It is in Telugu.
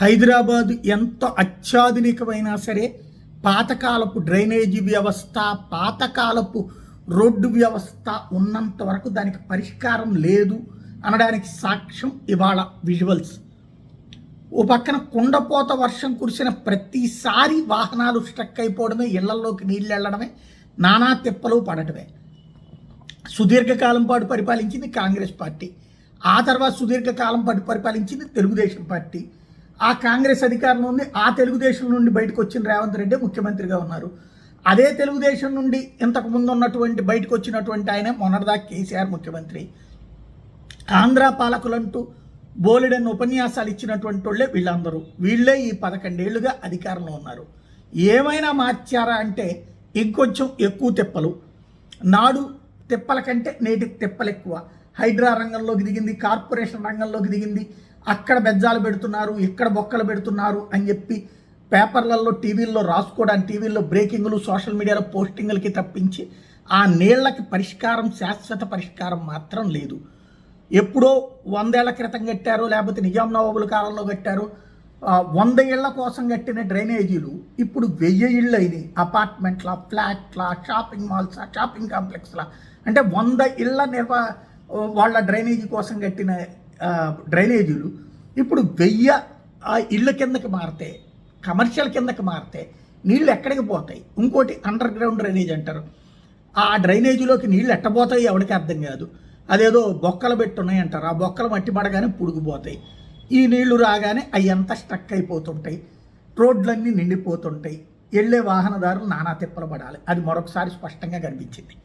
హైదరాబాదు ఎంత అత్యాధునికమైనా సరే పాతకాలపు డ్రైనేజీ వ్యవస్థ, పాతకాలపు రోడ్డు వ్యవస్థ ఉన్నంత వరకు దానికి పరిష్కారం లేదు అనడానికి సాక్ష్యం ఇవాళ విజువల్స్. ఓ పక్కన కుండపోత వర్షం కురిసిన ప్రతిసారి వాహనాలు స్ట్రక్ అయిపోవడమే, ఇళ్లలోకి నీళ్ళు వెళ్ళడమే, నానా తిప్పలు పడటమే. సుదీర్ఘకాలం పాటు పరిపాలించింది కాంగ్రెస్ పార్టీ. ఆ తర్వాత సుదీర్ఘకాలం పాటు పరిపాలించింది తెలుగుదేశం పార్టీ. ఆ కాంగ్రెస్ అధికారంలో ఉంది. ఆ తెలుగుదేశం నుండి బయటకు వచ్చిన రేవంత్ రెడ్డి ముఖ్యమంత్రిగా ఉన్నారు. అదే తెలుగుదేశం నుండి ఇంతకు ముందు ఉన్నటువంటి బయటకు వచ్చినటువంటి ఆయన మొన్నటిదాకా కేసీఆర్ ముఖ్యమంత్రి. ఆంధ్ర పాలకులంటూ బోలెడన్ని ఉపన్యాసాలు ఇచ్చినటువంటి వాళ్ళే వీళ్ళందరూ. వీళ్ళే ఈ 11 ఏళ్లుగా అధికారంలో ఉన్నారు. ఏమైనా మార్చారా అంటే ఇంకొంచెం ఎక్కువ తిప్పలు. నాడు తిప్పల కంటే నేటికి తిప్పలు ఎక్కువ. హైడ్రా రంగంలోకి దిగింది, కార్పొరేషన్ రంగంలోకి దిగింది. అక్కడ బెజ్జాలు పెడుతున్నారు, ఇక్కడ బొక్కలు పెడుతున్నారు అని చెప్పి పేపర్లలో, టీవీల్లో రాసుకోవడానికి, టీవీల్లో బ్రేకింగ్లు, సోషల్ మీడియాలో పోస్టింగ్లకి తప్పించి ఆ నీళ్లకి పరిష్కారం, శాశ్వత పరిష్కారం మాత్రం లేదు. ఎప్పుడో 100 ఏళ్ల క్రితం కట్టారు, లేకపోతే నిజాం నవాబుల కాలంలో కట్టారు. 100 ఏళ్ల కోసం కట్టిన డ్రైనేజీలు ఇప్పుడు 1000 ఇళ్ళు అయినాయి. అపార్ట్మెంట్ల, ఫ్లాట్ల, షాపింగ్ మాల్స్, షాపింగ్ కాంప్లెక్స్ల. అంటే 100 ఇళ్ల వాళ్ళ డ్రైనేజీ కోసం కట్టిన డ్రైనేజీలు ఇప్పుడు 1000 ఇళ్ళ కిందకి మారితే, కమర్షియల్ కిందకి మారితే నీళ్ళు ఎక్కడికి పోతాయి? ఇంకోటి అండర్ గ్రౌండ్ డ్రైనేజ్ అంటారు. ఆ డ్రైనేజీలోకి నీళ్ళు ఎట్టబోతాయి ఎవరికి అర్థం కాదు. అదేదో బొక్కలు పెట్టున్నాయి అంటారు. ఆ బొక్కలు మట్టి పడగానే పురుగుపోతాయి. ఈ నీళ్లు రాగానే అవి అంతా స్ట్రక్ అయిపోతుంటాయి, రోడ్లన్నీ నిండిపోతుంటాయి, వెళ్ళే వాహనదారులు నానా తిప్పలు పడాలి. అది మరొకసారి స్పష్టంగా కనిపించింది.